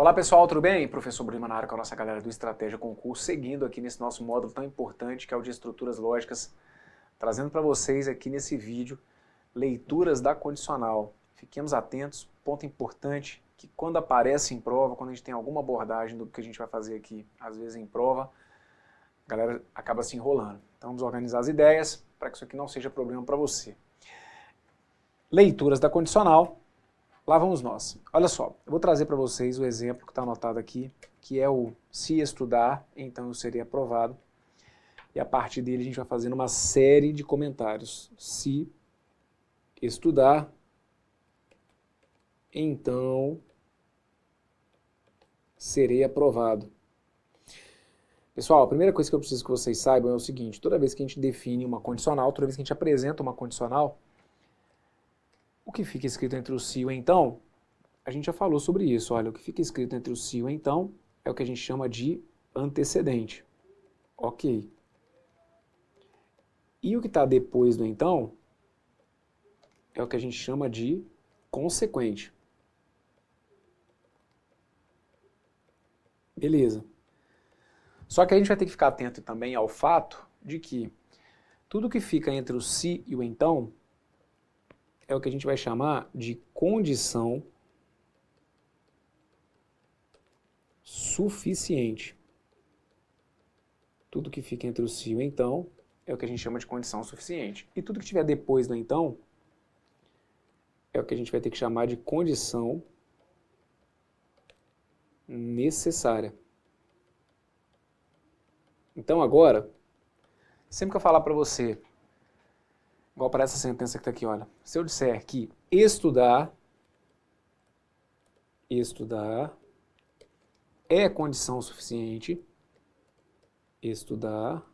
Olá pessoal, tudo bem? Professor Bruno na área com a nossa galera do Estratégia Concurso, seguindo aqui nesse nosso módulo tão importante que é o de estruturas lógicas, trazendo para vocês aqui nesse vídeo leituras da condicional. Fiquemos atentos, ponto importante, que quando aparece em prova, quando a gente tem alguma abordagem do que a gente vai fazer aqui, às vezes em prova, a galera acaba se enrolando. Então vamos organizar as ideias para que isso aqui não seja problema para você. Leituras da condicional. Lá vamos nós. Olha só, eu vou trazer para vocês o exemplo que está anotado aqui, que é o se estudar, então eu serei aprovado. E a partir dele a gente vai fazendo uma série de comentários. Se estudar, então serei aprovado. Pessoal, a primeira coisa que eu preciso que vocês saibam é o seguinte: toda vez que a gente define uma condicional, toda vez que a gente apresenta uma condicional, o que fica escrito entre o se e o então, a gente já falou sobre isso. Olha, o que fica escrito entre o se e o então é o que a gente chama de antecedente. Ok. E o que está depois do então é o que a gente chama de consequente. Beleza. Só que a gente vai ter que ficar atento também ao fato de que tudo que fica entre o se e o então é o que a gente vai chamar de condição suficiente. Tudo que fica entre o se e o então é o que a gente chama de condição suficiente. E tudo que estiver depois do então é o que a gente vai ter que chamar de condição necessária. Então agora, sempre que eu falar para você, igual para essa sentença que está aqui, olha, se eu disser que estudar é condição suficiente, estudar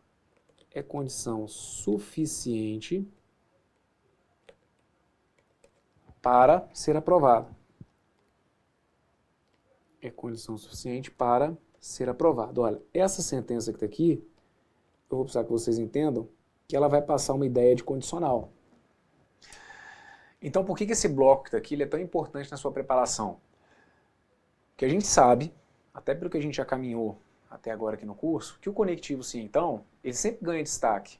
é condição suficiente para ser aprovado. É condição suficiente para ser aprovado. Olha, essa sentença que está aqui, eu vou precisar que vocês entendam que ela vai passar uma ideia de condicional. Então, por que esse bloco que está aqui ele é tão importante na sua preparação? Porque a gente sabe, até pelo que a gente já caminhou até agora aqui no curso, que o conectivo sim, então, ele sempre ganha destaque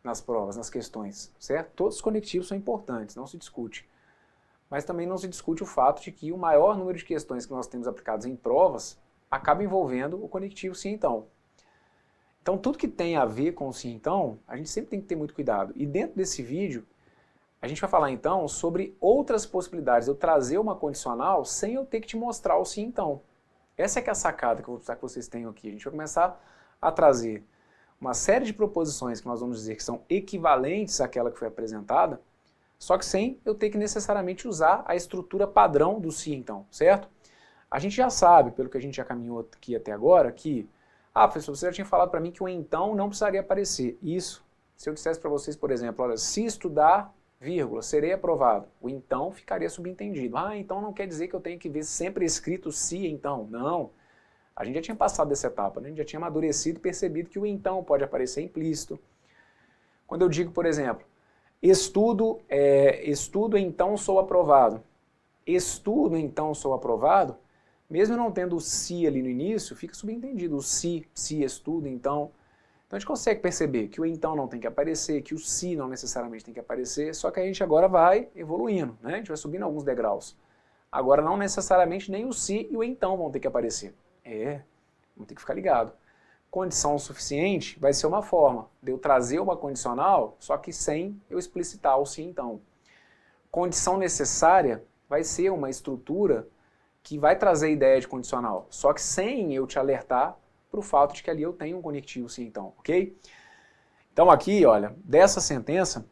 nas provas, nas questões, certo? Todos os conectivos são importantes, não se discute. Mas também não se discute o fato de que o maior número de questões que nós temos aplicadas em provas acaba envolvendo o conectivo sim, então. Então, tudo que tem a ver com o sim, então, a gente sempre tem que ter muito cuidado. E dentro desse vídeo, a gente vai falar, então, sobre outras possibilidades. Eu trazer uma condicional sem eu ter que te mostrar o sim, então. Essa é que é a sacada que eu vou precisar que vocês tenham aqui. A gente vai começar a trazer uma série de proposições que nós vamos dizer que são equivalentes àquela que foi apresentada, só que sem eu ter que necessariamente usar a estrutura padrão do sim, então, certo? A gente já sabe, pelo que a gente já caminhou aqui até agora, que professor, você já tinha falado para mim que o então não precisaria aparecer. Isso, se eu dissesse para vocês, por exemplo, olha, se estudar, vírgula, serei aprovado. O então ficaria subentendido. Então não quer dizer que eu tenho que ver sempre escrito se, então. Não. A gente já tinha passado dessa etapa, né? A gente já tinha amadurecido e percebido que o então pode aparecer implícito. Quando eu digo, por exemplo, estudo, então sou aprovado. Estudo, então sou aprovado. Mesmo não tendo o se ali no início, fica subentendido. O se estuda, então. Então a gente consegue perceber que o então não tem que aparecer, que o se não necessariamente tem que aparecer, só que a gente agora vai evoluindo, né? A gente vai subindo alguns degraus. Agora não necessariamente nem o se e o então vão ter que aparecer. Vamos ter que ficar ligado. Condição suficiente vai ser uma forma de eu trazer uma condicional, só que sem eu explicitar o se então. Condição necessária vai ser uma estrutura que vai trazer a ideia de condicional, só que sem eu te alertar para o fato de que ali eu tenho um conectivo sim, então, ok? Então aqui, olha, dessa sentença,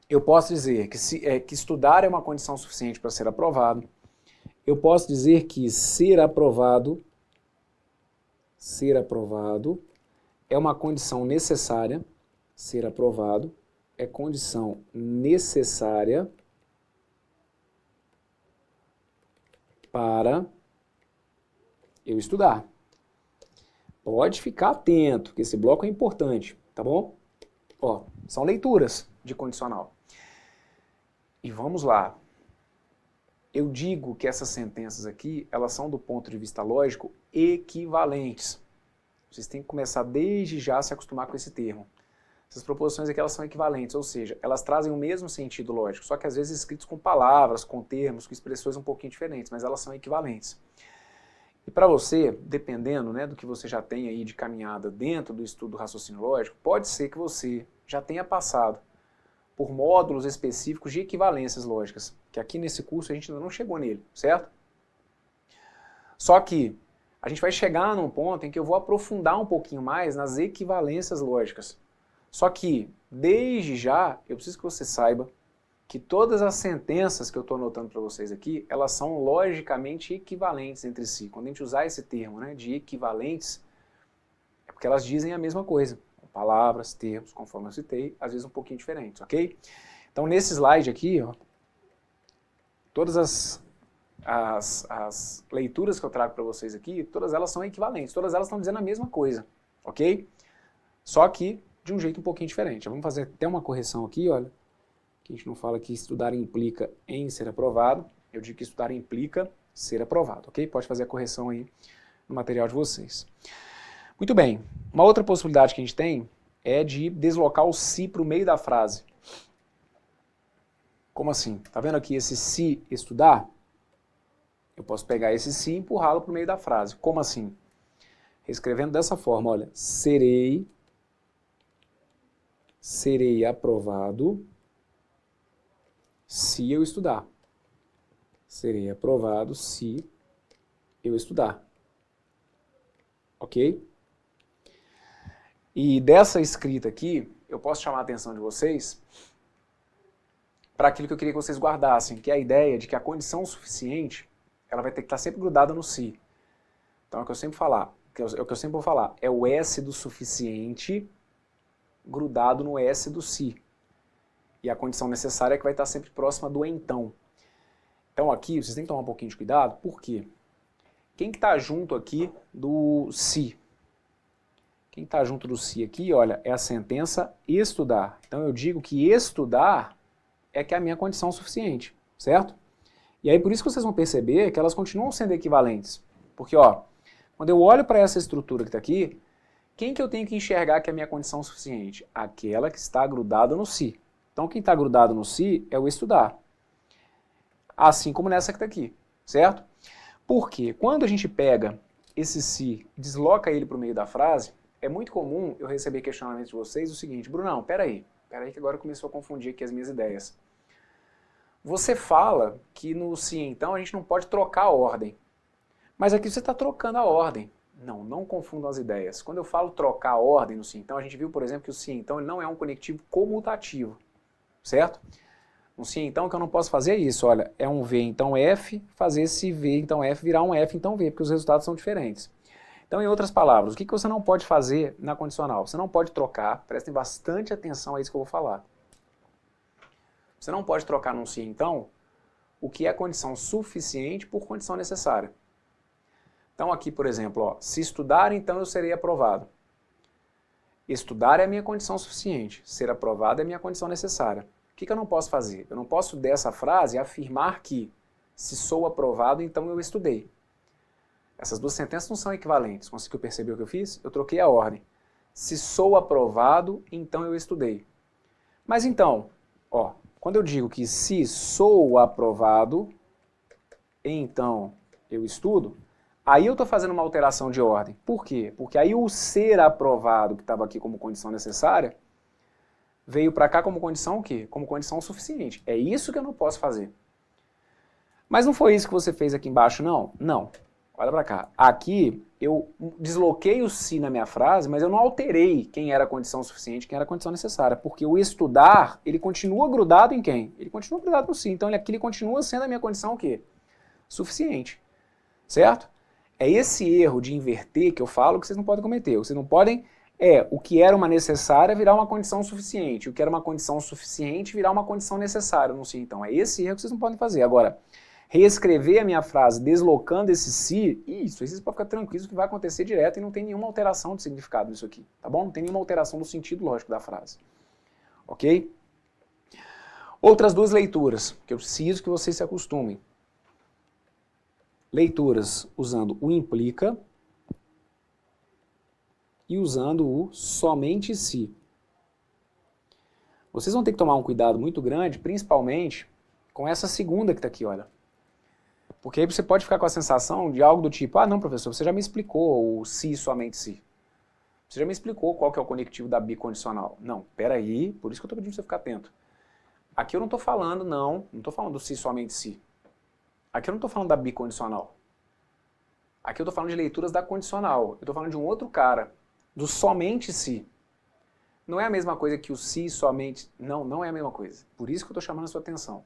eu posso dizer que estudar é uma condição suficiente para ser aprovado, eu posso dizer que ser aprovado é uma condição necessária, ser aprovado é condição necessária para eu estudar. Pode ficar atento, que esse bloco é importante, tá bom? Ó, são leituras de condicional. E vamos lá. eu digo que essas sentenças aqui, elas são do ponto de vista lógico equivalentes. Vocês têm que começar desde já a se acostumar com esse termo. Essas proposições aqui, elas são equivalentes, ou seja, elas trazem o mesmo sentido lógico, só que às vezes escritos com palavras, com termos, com expressões um pouquinho diferentes, mas elas são equivalentes. E para você, dependendo, né, do que você já tem aí de caminhada dentro do estudo do raciocínio lógico, pode ser que você já tenha passado por módulos específicos de equivalências lógicas, que aqui nesse curso a gente ainda não chegou nele, certo? Só que a gente vai chegar num ponto em que eu vou aprofundar um pouquinho mais nas equivalências lógicas. Só que, desde já, eu preciso que você saiba que todas as sentenças que eu estou anotando para vocês aqui, elas são logicamente equivalentes entre si. Quando a gente usar esse termo, né, de equivalentes, é porque elas dizem a mesma coisa. Palavras, termos, conforme eu citei, às vezes um pouquinho diferentes, ok? Então, nesse slide aqui, ó, todas as leituras que eu trago para vocês aqui, todas elas são equivalentes, todas elas estão dizendo a mesma coisa, ok? Só que de um jeito um pouquinho diferente. Vamos fazer até uma correção aqui, olha, que a gente não fala que estudar implica em ser aprovado, eu digo que estudar implica ser aprovado, ok? Pode fazer a correção aí no material de vocês. Muito bem, uma outra possibilidade que a gente tem é de deslocar o se para o meio da frase. Como assim? Tá vendo aqui esse se estudar? Eu posso pegar esse se e empurrá-lo para o meio da frase. Como assim? Reescrevendo dessa forma, olha, serei aprovado se eu estudar. Serei aprovado se eu estudar. Ok? E dessa escrita aqui, eu posso chamar a atenção de vocês para aquilo que eu queria que vocês guardassem, que é a ideia de que a condição suficiente, ela vai ter que estar sempre grudada no se. Então é o que eu sempre vou falar, é o S do suficiente grudado no S do se. E a condição necessária é que vai estar sempre próxima do então. Então aqui, vocês têm que tomar um pouquinho de cuidado, por quê? Quem que está junto aqui do se? Quem está junto do se aqui, olha, é a sentença estudar. Então eu digo que estudar é que é a minha condição suficiente, certo? E aí por isso que vocês vão perceber que elas continuam sendo equivalentes. Porque, ó, quando eu olho para essa estrutura que está aqui, quem que eu tenho que enxergar que é a minha condição suficiente? Aquela que está grudada no se. Então quem está grudado no se é o estudar. Assim como nessa que está aqui, certo? Porque quando a gente pega esse se e desloca ele para o meio da frase, é muito comum eu receber questionamentos de vocês o seguinte, Brunão, peraí que agora começou a confundir aqui as minhas ideias. Você fala que no se então a gente não pode trocar a ordem, mas aqui você está trocando a ordem. Não confundam as ideias. Quando eu falo trocar a ordem no se então, a gente viu, por exemplo, que o se então ele não é um conectivo comutativo, certo? Um se então que eu não posso fazer é isso, olha, é um V então F, fazer esse V então F virar um F então V, porque os resultados são diferentes. Então, em outras palavras, o que você não pode fazer na condicional? Você não pode trocar, prestem bastante atenção a isso que eu vou falar. Você não pode trocar num se então o que é condição suficiente por condição necessária. Então aqui, por exemplo, ó, se estudar, então eu serei aprovado. Estudar é a minha condição suficiente, ser aprovado é a minha condição necessária. O que eu não posso fazer? Eu não posso, dessa frase, afirmar que se sou aprovado, então eu estudei. Essas duas sentenças não são equivalentes. Conseguiu perceber o que eu fiz? Eu troquei a ordem. Se sou aprovado, então eu estudei. Mas então, ó, quando eu digo que se sou aprovado, então eu estudo, aí eu estou fazendo uma alteração de ordem. Por quê? Porque aí o ser aprovado, que estava aqui como condição necessária, veio para cá como condição o quê? Como condição suficiente. É isso que eu não posso fazer. Mas não foi isso que você fez aqui embaixo, não? Não. Olha para cá. Aqui eu desloquei o se na minha frase, mas eu não alterei quem era a condição suficiente, quem era a condição necessária, porque o estudar, ele continua grudado em quem? Ele continua grudado no se. Então aqui ele continua sendo a minha condição o quê? Suficiente. Certo? É esse erro de inverter que eu falo que vocês não podem cometer. Vocês não podem, o que era uma necessária virar uma condição suficiente. O que era uma condição suficiente virar uma condição necessária no se. Então é esse erro que vocês não podem fazer. Agora, reescrever a minha frase deslocando esse se, isso aí vocês podem ficar tranquilos que vai acontecer direto e não tem nenhuma alteração de significado nisso aqui, tá bom? Não tem nenhuma alteração do sentido lógico da frase, ok? Outras duas leituras, que eu preciso que vocês se acostumem. leituras usando o implica e usando o somente se. Vocês vão ter que tomar um cuidado muito grande, principalmente com essa segunda que está aqui, olha. Porque aí você pode ficar com a sensação de algo do tipo, ah não, professor, você já me explicou o se somente se. Você já me explicou qual que é o conectivo da bicondicional. Não, peraí, por isso que eu estou pedindo para você ficar atento. Aqui eu não estou falando, não estou falando do se somente se. Aqui eu não estou falando da bicondicional. Aqui eu estou falando de leituras da condicional. Eu estou falando de um outro cara, do somente se. Não é a mesma coisa que o se somente... Não, não é a mesma coisa. Por isso que eu estou chamando a sua atenção.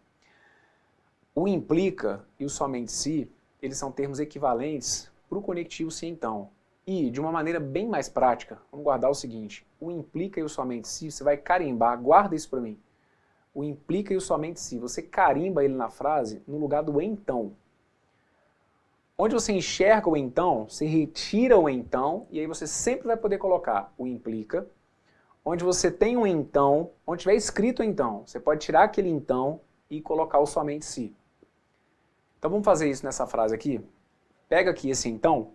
O implica e o somente se, eles são termos equivalentes para o conectivo se então. E, de uma maneira bem mais prática, vamos guardar o seguinte, o implica e o somente se, você vai carimbar, guarda isso para mim. O implica e o somente se, você carimba ele na frase no lugar do então. Onde você enxerga o então, você retira o então, e aí você sempre vai poder colocar o implica. Onde você tem um então, onde tiver escrito então, você pode tirar aquele então e colocar o somente se. Então vamos fazer isso nessa frase aqui. Pega aqui esse então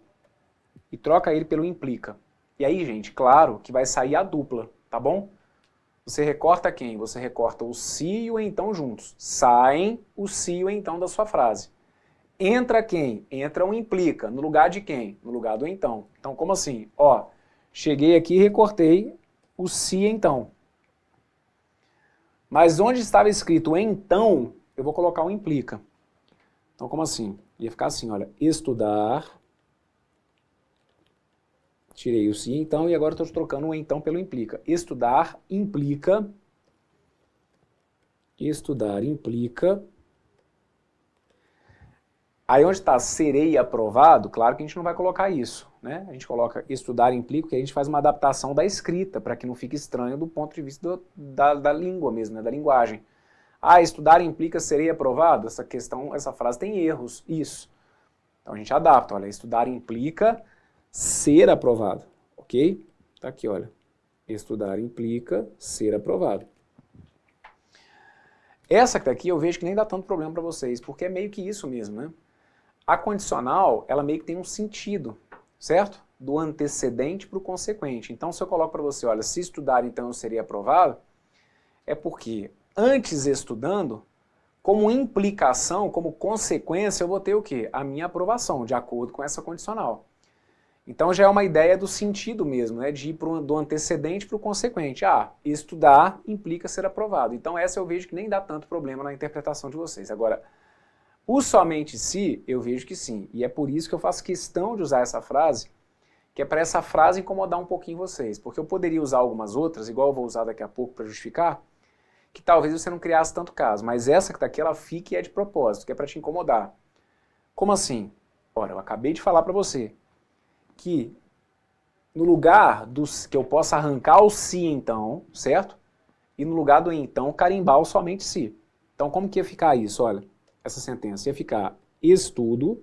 e troca ele pelo implica. E aí, gente, claro que vai sair a dupla, tá bom? Você recorta quem? Você recorta o se e o então juntos. Saem o se e o então da sua frase. Entra quem? Entra o implica. No lugar de quem? No lugar do então. Então, como assim? Ó, cheguei aqui e recortei o se então. Mas onde estava escrito então, eu vou colocar o implica. Então, como assim? Ia ficar assim, olha, estudar, tirei o se então e agora estou trocando o então pelo implica. Estudar implica, aí onde está serei aprovado, claro que a gente não vai colocar isso, né? A gente coloca estudar implica, que a gente faz uma adaptação da escrita, para que não fique estranho do ponto de vista da língua mesmo, né? Da linguagem. Ah, estudar implica serei aprovado? Essa questão, essa frase tem erros, isso. Então a gente adapta, olha, estudar implica ser aprovado, ok? Tá aqui, olha, estudar implica ser aprovado. Essa que tá aqui eu vejo que nem dá tanto problema para vocês, porque é meio que isso mesmo, né? A condicional, ela meio que tem um sentido, certo? Do antecedente para o consequente. Então se eu coloco para você, olha, se estudar então eu seria aprovado, é porque antes estudando, como implicação, como consequência, eu vou ter o quê? A minha aprovação, de acordo com essa condicional. Então já é uma ideia do sentido mesmo, né? De ir do antecedente para o consequente. Ah, estudar implica ser aprovado. Então essa eu vejo que nem dá tanto problema na interpretação de vocês. Agora, o somente se, eu vejo que sim. E é por isso que eu faço questão de usar essa frase, que é para essa frase incomodar um pouquinho vocês. Porque eu poderia usar algumas outras, igual eu vou usar daqui a pouco para justificar, que talvez você não criasse tanto caso, mas essa que está aqui, ela fica e é de propósito, que é para te incomodar. Como assim? Ora, eu acabei de falar para você que no lugar que eu possa arrancar o se então, certo? E no lugar do então, carimbar o somente se. Então como que ia ficar isso? Olha, essa sentença ia ficar estudo,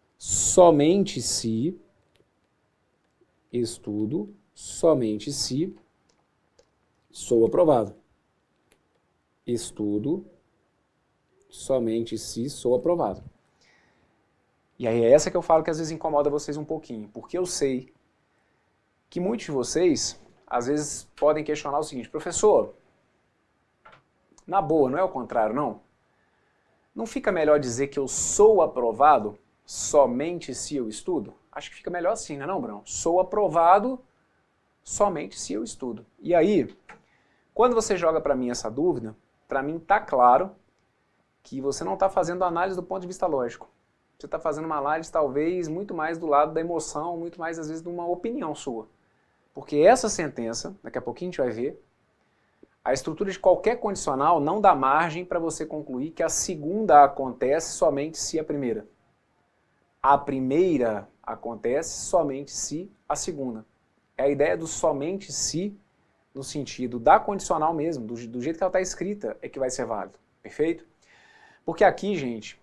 somente se, sou aprovado. Estudo, somente se sou aprovado. E aí é essa que eu falo que às vezes incomoda vocês um pouquinho, porque eu sei que muitos de vocês, às vezes, podem questionar o seguinte, professor, na boa, não é o contrário, não? Não fica melhor dizer que eu sou aprovado somente se eu estudo? Acho que fica melhor assim, não é não, Brão? Sou aprovado somente se eu estudo. E aí, quando você joga para mim essa dúvida, para mim está claro que você não está fazendo análise do ponto de vista lógico. Você está fazendo uma análise talvez muito mais do lado da emoção, muito mais às vezes de uma opinião sua. Porque essa sentença, daqui a pouquinho a gente vai ver, a estrutura de qualquer condicional não dá margem para você concluir que a segunda acontece somente se a primeira. A primeira acontece somente se a segunda. É a ideia do somente se, no sentido da condicional mesmo, do jeito que ela está escrita, é que vai ser válido. Perfeito? Porque aqui, gente,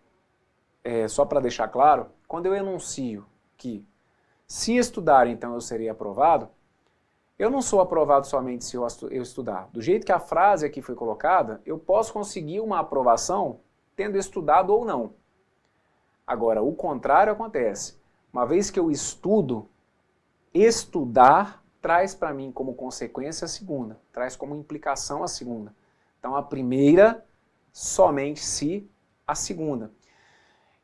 só para deixar claro, quando eu enuncio que se estudar, então eu serei aprovado, eu não sou aprovado somente se eu estudar. Do jeito que a frase aqui foi colocada, eu posso conseguir uma aprovação tendo estudado ou não. Agora, o contrário acontece. Uma vez que eu estudo, estudar traz para mim como consequência a segunda, traz como implicação a segunda. Então a primeira, somente se a segunda.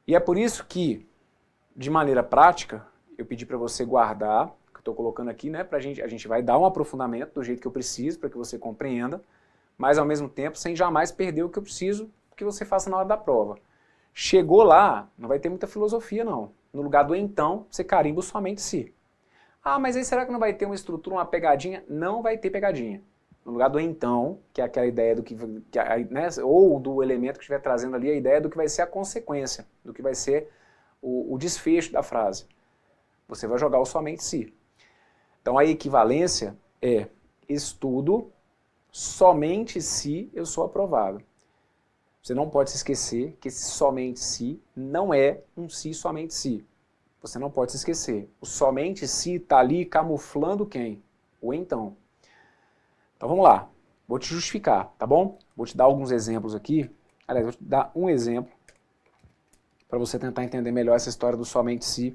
E é por isso que, de maneira prática, eu pedi para você guardar, que eu estou colocando aqui, né, a gente vai dar um aprofundamento do jeito que eu preciso, para que você compreenda, mas ao mesmo tempo sem jamais perder o que eu preciso que você faça na hora da prova. Chegou lá, não vai ter muita filosofia não. No lugar do então, você carimba somente se. Ah, mas aí será que não vai ter uma estrutura, uma pegadinha? Não vai ter pegadinha. No lugar do então, que é aquela ideia do que né, ou do elemento que estiver trazendo ali a ideia do que vai ser a consequência, do que vai ser o desfecho da frase. Você vai jogar o somente se. Então a equivalência é estudo somente se eu sou aprovado. Você não pode se esquecer que esse somente se não é um se somente se. Você não pode se esquecer. O somente se está ali camuflando quem? O então. Então vamos lá. Vou te justificar, tá bom? Vou te dar alguns exemplos aqui. Aliás, vou te dar um exemplo para você tentar entender melhor essa história do somente se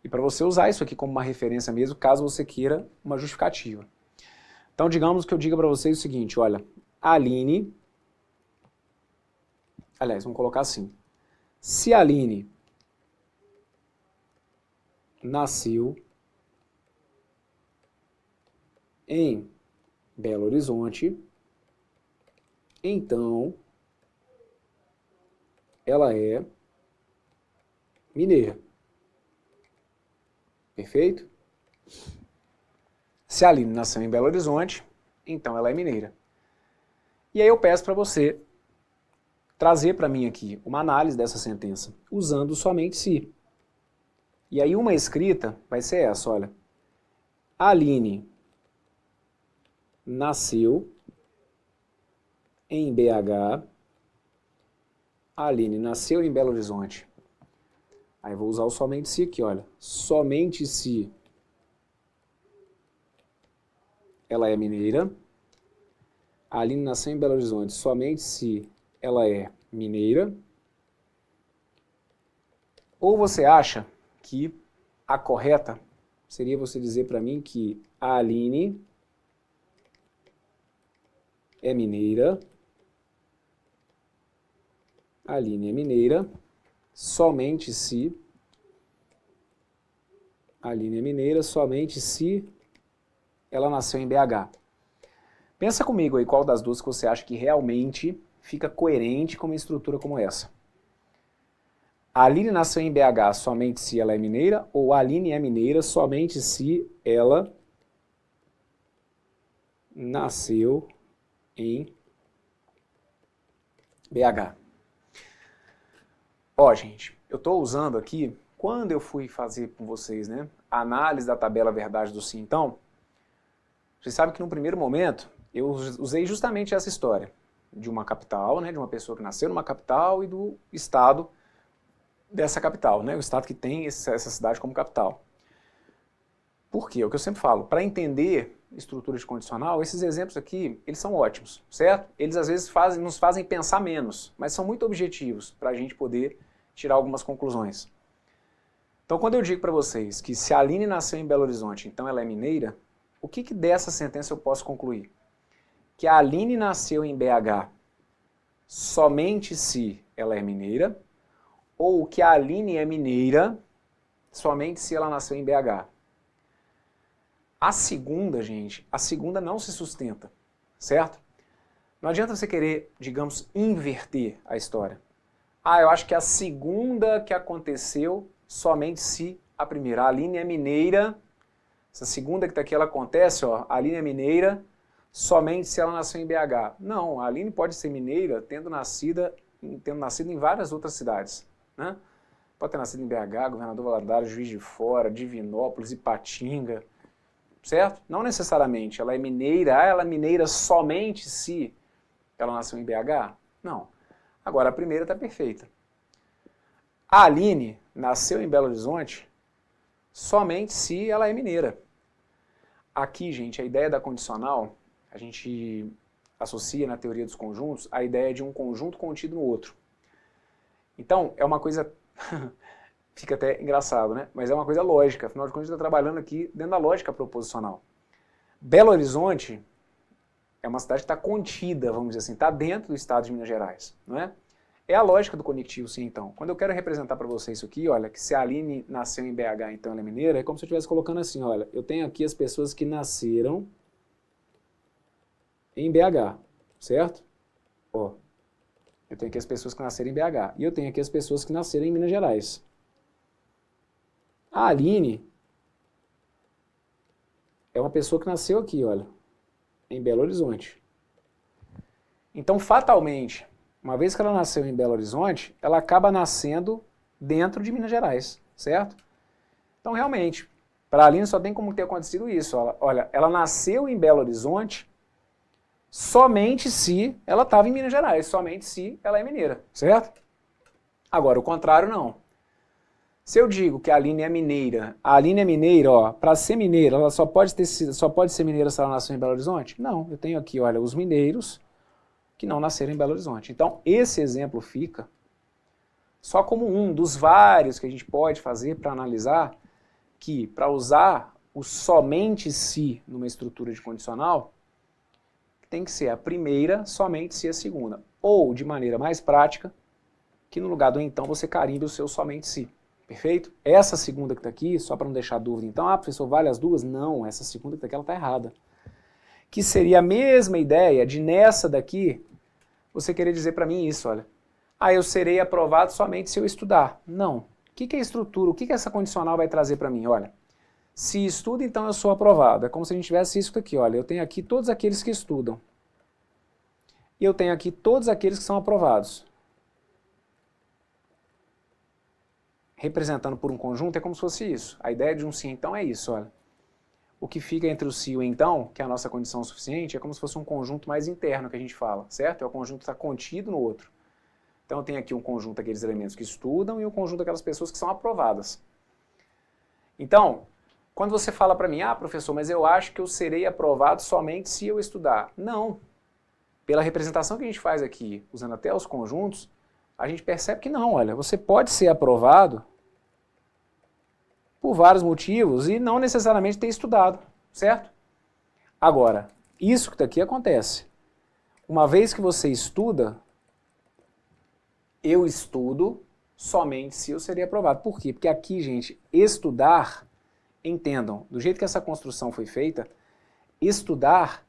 e para você usar isso aqui como uma referência mesmo, caso você queira uma justificativa. Então digamos que eu diga para vocês o seguinte, olha, a Aline, aliás, vamos colocar assim, se a Aline nasceu em Belo Horizonte, então ela é mineira. Perfeito? Se a Aline nasceu em Belo Horizonte, então ela é mineira. E aí eu peço para você trazer para mim aqui uma análise dessa sentença, usando somente se. E aí uma escrita vai ser essa, olha. A Aline nasceu em BH, a Aline nasceu em Belo Horizonte. Aí vou usar o somente se aqui, olha. Somente se ela é mineira. A Aline nasceu em Belo Horizonte. Somente se ela é mineira. Ou você acha que a correta seria você dizer para mim que a Aline é mineira. A Aline é mineira. Somente se a Aline é mineira, somente se ela nasceu em BH. Pensa comigo aí qual das duas que você acha que realmente fica coerente com uma estrutura como essa. A Aline nasceu em BH somente se ela é mineira, ou a Aline é mineira somente se ela nasceu em BH. Ó, gente, eu estou usando aqui, quando eu fui fazer com vocês, né, a análise da tabela verdade do sim, então, vocês sabem que no primeiro momento eu usei justamente essa história de uma capital, né, de uma pessoa que nasceu numa capital e do estado dessa capital, né, o estado que tem essa cidade como capital. Por quê? É o que eu sempre falo, para entender estrutura de condicional, esses exemplos aqui, eles são ótimos, certo? Eles às vezes nos fazem pensar menos, mas são muito objetivos para a gente poder tirar algumas conclusões. Então quando eu digo para vocês que se a Aline nasceu em Belo Horizonte, então ela é mineira, o que dessa sentença eu posso concluir? Que a Aline nasceu em BH somente se ela é mineira, ou que a Aline é mineira somente se ela nasceu em BH. A segunda, gente, a segunda não se sustenta, certo? Não adianta você querer, digamos, inverter a história. Ah, eu acho que a segunda que aconteceu somente se a primeira. A Aline é mineira, essa segunda que está aqui, ela acontece, ó, a Aline é mineira somente se ela nasceu em BH. Não, a Aline pode ser mineira tendo nascido em várias outras cidades, né? Pode ter nascido em BH, Governador Valadares, Juiz de Fora, Divinópolis, Ipatinga, certo? Não necessariamente ela é mineira somente se ela nasceu em BH? Não. Agora, a primeira está perfeita. A Aline nasceu em Belo Horizonte somente se ela é mineira. Aqui, gente, a ideia da condicional, a gente associa na teoria dos conjuntos a ideia de um conjunto contido no outro. Então, é uma coisa, fica até engraçado, né? Mas é uma coisa lógica, afinal de contas a gente está trabalhando aqui dentro da lógica proposicional. Belo Horizonte é uma cidade que está contida, vamos dizer assim, está dentro do estado de Minas Gerais, não é? É a lógica do conectivo, sim, então. Quando eu quero representar para vocês isso aqui, olha, que se a Aline nasceu em BH, então ela é mineira, é como se eu estivesse colocando assim, olha, eu tenho aqui as pessoas que nasceram em BH, certo? Ó, eu tenho aqui as pessoas que nasceram em BH, e eu tenho aqui as pessoas que nasceram em Minas Gerais. A Aline é uma pessoa que nasceu aqui, olha, em Belo Horizonte. Então, fatalmente, uma vez que ela nasceu em Belo Horizonte, ela acaba nascendo dentro de Minas Gerais, certo? Então, realmente, para a Aline só tem como ter acontecido isso. Olha, ela nasceu em Belo Horizonte somente se ela estava em Minas Gerais, somente se ela é mineira, certo? Agora, o contrário não. Se eu digo que a Aline é mineira, ó, para ser mineira, ela só pode ser mineira se ela nasceu em Belo Horizonte? Não, eu tenho aqui, olha, os mineiros que não nasceram em Belo Horizonte. Então, esse exemplo fica só como um dos vários que a gente pode fazer para analisar que, para usar o somente se numa estrutura de condicional, tem que ser a primeira, somente se a segunda. Ou, de maneira mais prática, que no lugar do então você carimbe o seu somente se. Perfeito? Essa segunda que está aqui, só para não deixar dúvida, então, professor, vale as duas? Não, essa segunda que está aqui, ela está errada. Que seria a mesma ideia de nessa daqui, você querer dizer para mim isso, olha. Eu serei aprovado somente se eu estudar. Não. O que é estrutura? O que essa condicional vai trazer para mim? Olha, se estuda, então eu sou aprovado. É como se a gente tivesse isso aqui, olha. Eu tenho aqui todos aqueles que estudam. E eu tenho aqui todos aqueles que são aprovados. Representando por um conjunto é como se fosse isso. A ideia de um se então é isso, olha. O que fica entre o se e o então, que é a nossa condição suficiente, é como se fosse um conjunto mais interno que a gente fala, certo? É o conjunto que está contido no outro. Então eu tenho aqui um conjunto daqueles elementos que estudam e um conjunto daquelas pessoas que são aprovadas. Então, quando você fala para mim, professor, mas eu acho que eu serei aprovado somente se eu estudar. Não. Pela representação que a gente faz aqui, usando até os conjuntos, a gente percebe que não, olha, você pode ser aprovado por vários motivos e não necessariamente ter estudado, certo? Agora, isso que daqui acontece. Uma vez que você estuda, eu estudo somente se eu seria aprovado. Por quê? Porque aqui, gente, estudar, entendam, do jeito que essa construção foi feita, estudar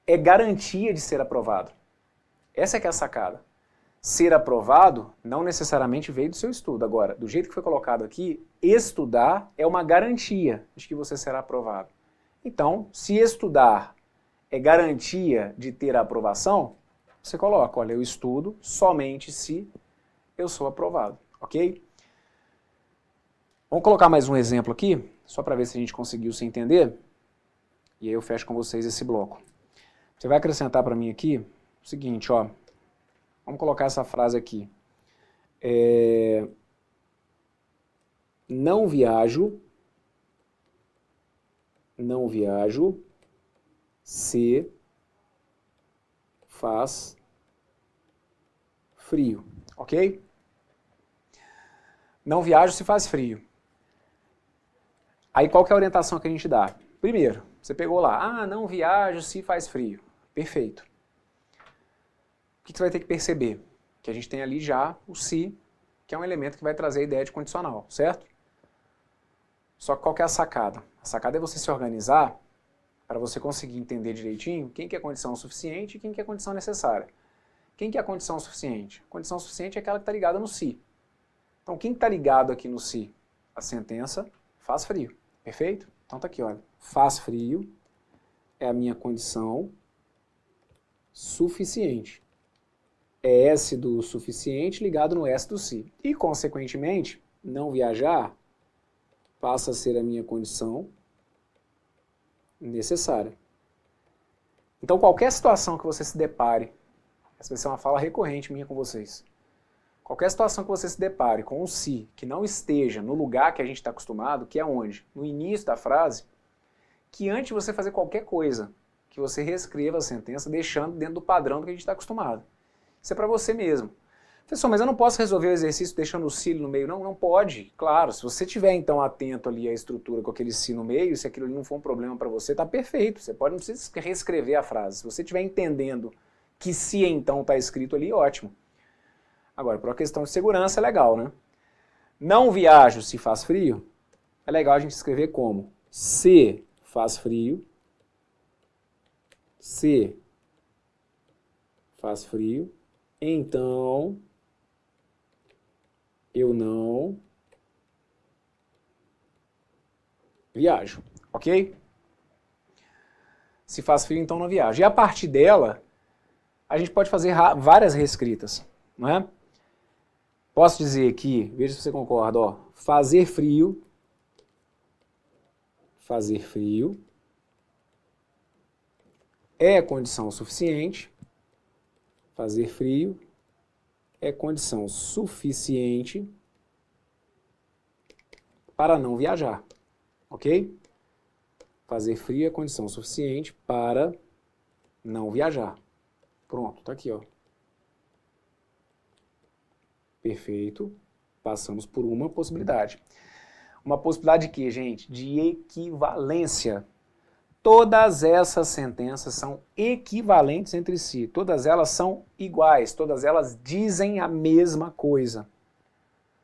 é garantia de ser aprovado. Essa é que é a sacada. Ser aprovado não necessariamente veio do seu estudo. Agora, do jeito que foi colocado aqui, estudar é uma garantia de que você será aprovado. Então, se estudar é garantia de ter a aprovação, você coloca, olha, eu estudo somente se eu sou aprovado, ok? Vamos colocar mais um exemplo aqui, só para ver se a gente conseguiu se entender. E aí eu fecho com vocês esse bloco. Você vai acrescentar para mim aqui o seguinte, ó. Vamos colocar essa frase aqui. Não viajo se faz frio, ok? Não viajo se faz frio. Aí qual que é a orientação que a gente dá? Primeiro, você pegou lá, não viajo se faz frio. Perfeito. O que você vai ter que perceber? Que a gente tem ali já o se, que é um elemento que vai trazer a ideia de condicional, certo? Só que qual que é a sacada? A sacada é você se organizar para você conseguir entender direitinho quem que é a condição suficiente e quem que é a condição necessária. Quem que é a condição suficiente? A condição suficiente é aquela que está ligada no se. Então, quem está ligado aqui no se? A sentença faz frio, perfeito? Então está aqui, olha, faz frio é a minha condição suficiente. É S do suficiente ligado no S do se. E, consequentemente, não viajar passa a ser a minha condição necessária. Então, qualquer situação que você se depare, essa vai ser uma fala recorrente minha com vocês, qualquer situação que você se depare com um se que não esteja no lugar que a gente está acostumado, que é onde? No início da frase, que antes de você fazer qualquer coisa, que você reescreva a sentença deixando dentro do padrão do que a gente está acostumado. Isso é para você mesmo. Professor, mas eu não posso resolver o exercício deixando o se no meio. Não, não pode. Claro, se você estiver então atento ali à estrutura com aquele se no meio, se aquilo ali não for um problema para você, tá perfeito. Você pode, não precisa reescrever a frase. Se você estiver entendendo que se então está escrito ali, ótimo. Agora, por uma questão de segurança, é legal, né? Não viajo se faz frio, é legal a gente escrever como? Se faz frio, se faz frio, então eu não viajo, ok? Se faz frio, então não viajo. E a partir dela, a gente pode fazer várias reescritas, não é? Posso dizer que, veja se você concorda, ó, fazer frio é condição suficiente, fazer frio é condição suficiente para não viajar, ok? Fazer frio é condição suficiente para não viajar. Pronto, tá aqui, ó. Perfeito. Passamos por uma possibilidade. Uma possibilidade de quê, gente? De equivalência. Todas essas sentenças são equivalentes entre si. Todas elas são iguais. Todas elas dizem a mesma coisa.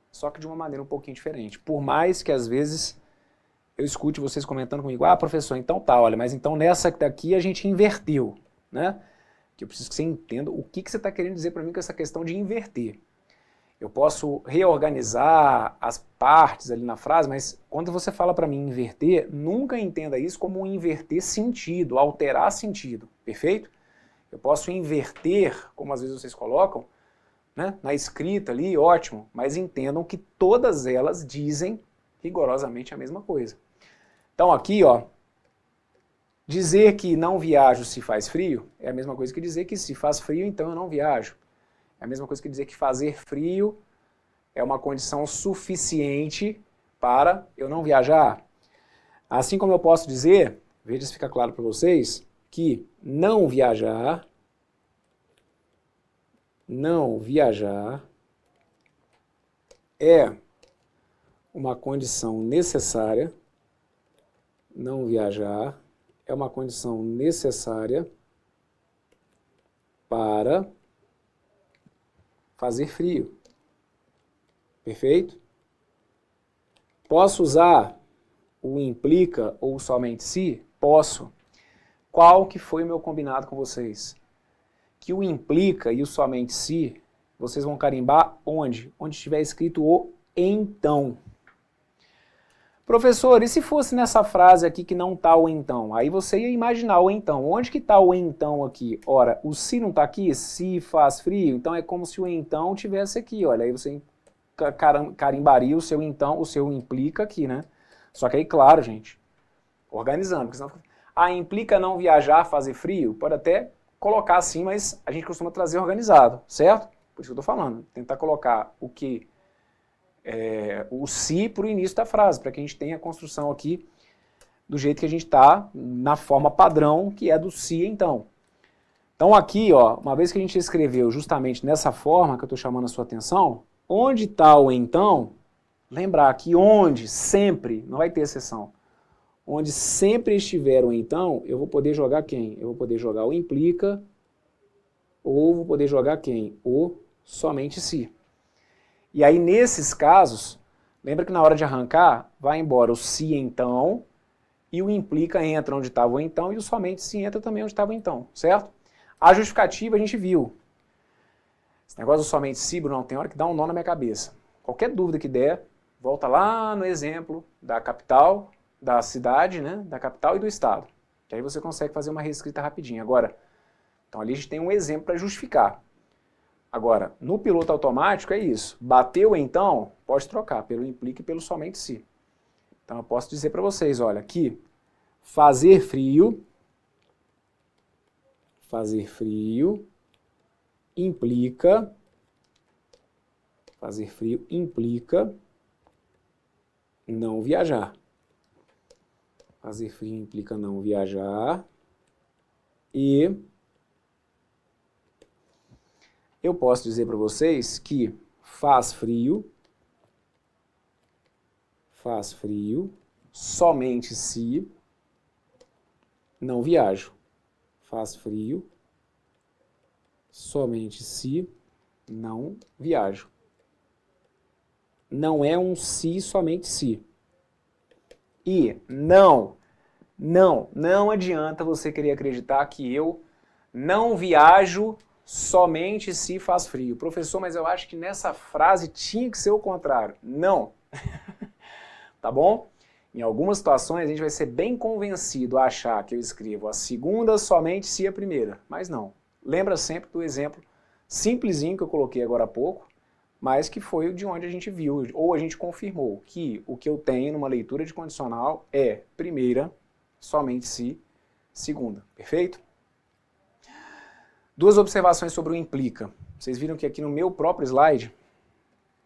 Só que de uma maneira um pouquinho diferente. Por mais que às vezes eu escute vocês comentando comigo, ah, professor, então tá, olha, mas então nessa daqui a gente inverteu, né? Que eu preciso que você entenda o que você está querendo dizer para mim com essa questão de inverter. Eu posso reorganizar as partes ali na frase, mas quando você fala para mim inverter, nunca entenda isso como um inverter sentido, alterar sentido, perfeito? Eu posso inverter, como às vezes vocês colocam, né, na escrita ali, ótimo, mas entendam que todas elas dizem rigorosamente a mesma coisa. Então aqui, ó, dizer que não viajo se faz frio é a mesma coisa que dizer que se faz frio, então eu não viajo. É a mesma coisa que dizer que fazer frio é uma condição suficiente para eu não viajar. Assim como eu posso dizer, veja se fica claro para vocês, que não viajar é uma condição necessária, não viajar é uma condição necessária para fazer frio. Perfeito? Posso usar o implica ou somente se? Posso. Qual que foi o meu combinado com vocês? Que o implica e o somente se, vocês vão carimbar onde? Onde estiver escrito o então. Professor, e se fosse nessa frase aqui que não está o então? Aí você ia imaginar o então. Onde que está o então aqui? Ora, o se não está aqui? Se faz frio? Então é como se o então tivesse aqui, olha. Aí você carimbaria o seu então, o seu implica aqui, né? Só que aí, claro, gente, organizando. Porque senão, implica não viajar, fazer frio? Pode até colocar assim, mas a gente costuma trazer organizado, certo? Por isso que eu estou falando. Tentar colocar o que... o se para o início da frase, para que a gente tenha a construção aqui do jeito que a gente está, na forma padrão, que é do se então. Então aqui, ó, uma vez que a gente escreveu justamente nessa forma que eu estou chamando a sua atenção, onde está o então, lembrar que onde sempre, não vai ter exceção, onde sempre estiver o então, eu vou poder jogar quem? Eu vou poder jogar o implica, ou vou poder jogar quem? O somente se. E aí, nesses casos, lembra que na hora de arrancar, vai embora o se então, e o implica entra onde estava o então, e o somente se entra também onde estava o então, certo? A justificativa a gente viu. Esse negócio do somente se, Bruno, tem hora que dá um nó na minha cabeça. Qualquer dúvida que der, volta lá no exemplo da capital, da cidade, né, da capital e do estado. Que aí você consegue fazer uma reescrita rapidinho. Agora, então ali a gente tem um exemplo para justificar. Agora, no piloto automático é isso. Bateu então, pode trocar pelo implica e pelo somente se. Então eu posso dizer para vocês, olha, que fazer frio implica não viajar. Fazer frio implica não viajar e eu posso dizer para vocês que faz frio, somente se não viajo. Faz frio, somente se não viajo. Não é um se, somente se. E não adianta você querer acreditar que eu não viajo somente se faz frio. Professor, mas eu acho que nessa frase tinha que ser o contrário. Não. Tá bom? Em algumas situações a gente vai ser bem convencido a achar que eu escrevo a segunda somente se a primeira. Mas não. Lembra sempre do exemplo simplesinho que eu coloquei agora há pouco, mas que foi de onde a gente viu, ou a gente confirmou que o que eu tenho numa leitura de condicional é primeira, somente se, segunda. Perfeito? Duas observações sobre o implica. Vocês viram que aqui no meu próprio slide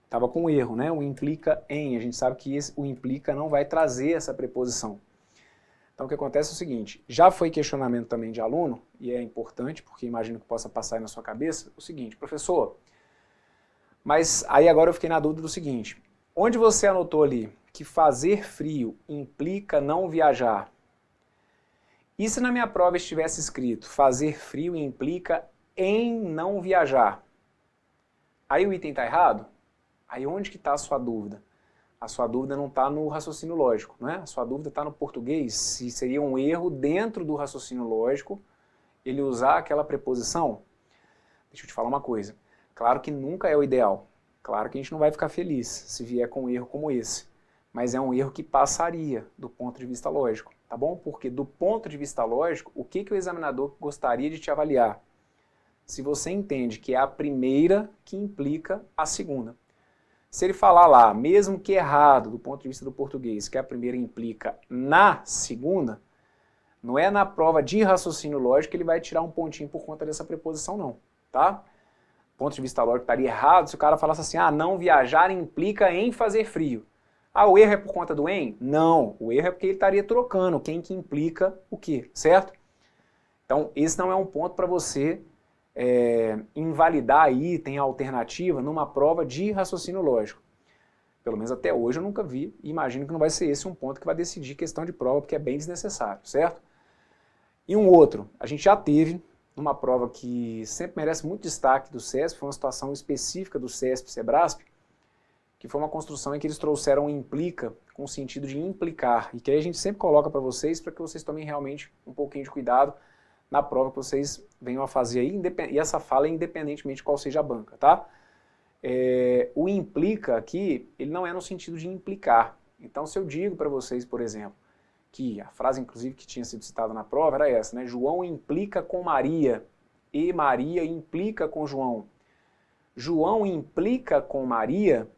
estava com um erro, né? O implica em. A gente sabe que o implica não vai trazer essa preposição. Então o que acontece é o seguinte, já foi questionamento também de aluno, e é importante, porque imagino que possa passar aí na sua cabeça, o seguinte, professor, mas aí agora eu fiquei na dúvida do seguinte, onde você anotou ali que fazer frio implica não viajar? E se na minha prova estivesse escrito fazer frio implica em não viajar? Aí o item está errado? Aí onde que está a sua dúvida? A sua dúvida não está no raciocínio lógico, né? A sua dúvida está no português, se seria um erro dentro do raciocínio lógico ele usar aquela preposição. Deixa eu te falar uma coisa, claro que nunca é o ideal, claro que a gente não vai ficar feliz se vier com um erro como esse, mas é um erro que passaria do ponto de vista lógico, tá bom? Porque do ponto de vista lógico, o que o examinador gostaria de te avaliar? Se você entende que é a primeira que implica a segunda. Se ele falar lá, mesmo que errado do ponto de vista do português, que a primeira implica na segunda, não é na prova de raciocínio lógico que ele vai tirar um pontinho por conta dessa preposição não, tá? Do ponto de vista lógico estaria errado se o cara falasse assim, ah, não viajar implica em fazer frio. Ah, o erro é por conta do em? Não, o erro é porque ele estaria trocando quem que implica o quê, certo? Então esse não é um ponto para você invalidar item alternativa numa prova de raciocínio lógico. Pelo menos até hoje eu nunca vi e imagino que não vai ser esse um ponto que vai decidir questão de prova, porque é bem desnecessário, certo? E um outro, a gente já teve numa prova que sempre merece muito destaque do CESP, foi uma situação específica do CESP-Sebrasp, que foi uma construção em que eles trouxeram um implica com o sentido de implicar, e que aí a gente sempre coloca para vocês, para que vocês tomem realmente um pouquinho de cuidado na prova que vocês venham a fazer aí, e essa fala é independentemente de qual seja a banca, tá? O implica aqui, ele não é no sentido de implicar. Então se eu digo para vocês, por exemplo, que a frase inclusive que tinha sido citada na prova era essa, né? João implica com Maria e Maria implica com João. João implica com Maria,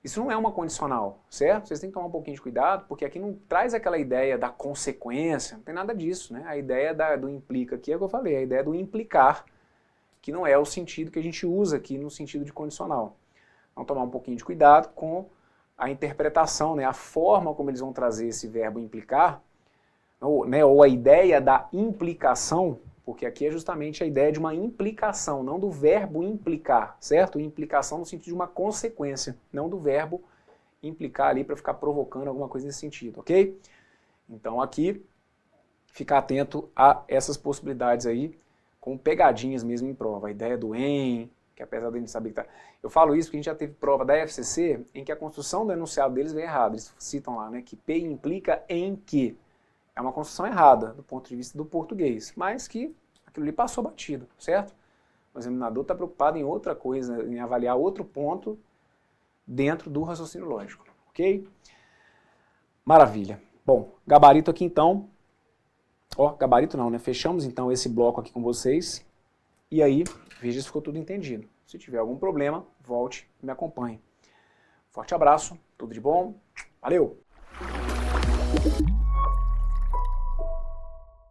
isso não é uma condicional, certo? Vocês têm que tomar um pouquinho de cuidado, porque aqui não traz aquela ideia da consequência, não tem nada disso, né? A ideia do implica aqui é o que eu falei, a ideia do implicar, que não é o sentido que a gente usa aqui no sentido de condicional. Vamos tomar um pouquinho de cuidado com a interpretação, né? A forma como eles vão trazer esse verbo implicar, ou a ideia da implicação, porque aqui é justamente a ideia de uma implicação, não do verbo implicar, certo? Implicação no sentido de uma consequência, não do verbo implicar ali para ficar provocando alguma coisa nesse sentido, ok? Então aqui, ficar atento a essas possibilidades aí, com pegadinhas mesmo em prova. A ideia do em, que apesar de a gente saber que tá... Eu falo isso porque a gente já teve prova da FCC em que a construção do enunciado deles vem errada. Eles citam lá, né, que P implica em que. É uma construção errada do ponto de vista do português, mas que aquilo ali passou batido, certo? O examinador está preocupado em outra coisa, em avaliar outro ponto dentro do raciocínio lógico, ok? Maravilha. Bom, gabarito aqui então. Ó, gabarito não, né? Fechamos então esse bloco aqui com vocês. E aí, veja se ficou tudo entendido. Se tiver algum problema, volte e me acompanhe. Forte abraço, tudo de bom. Valeu!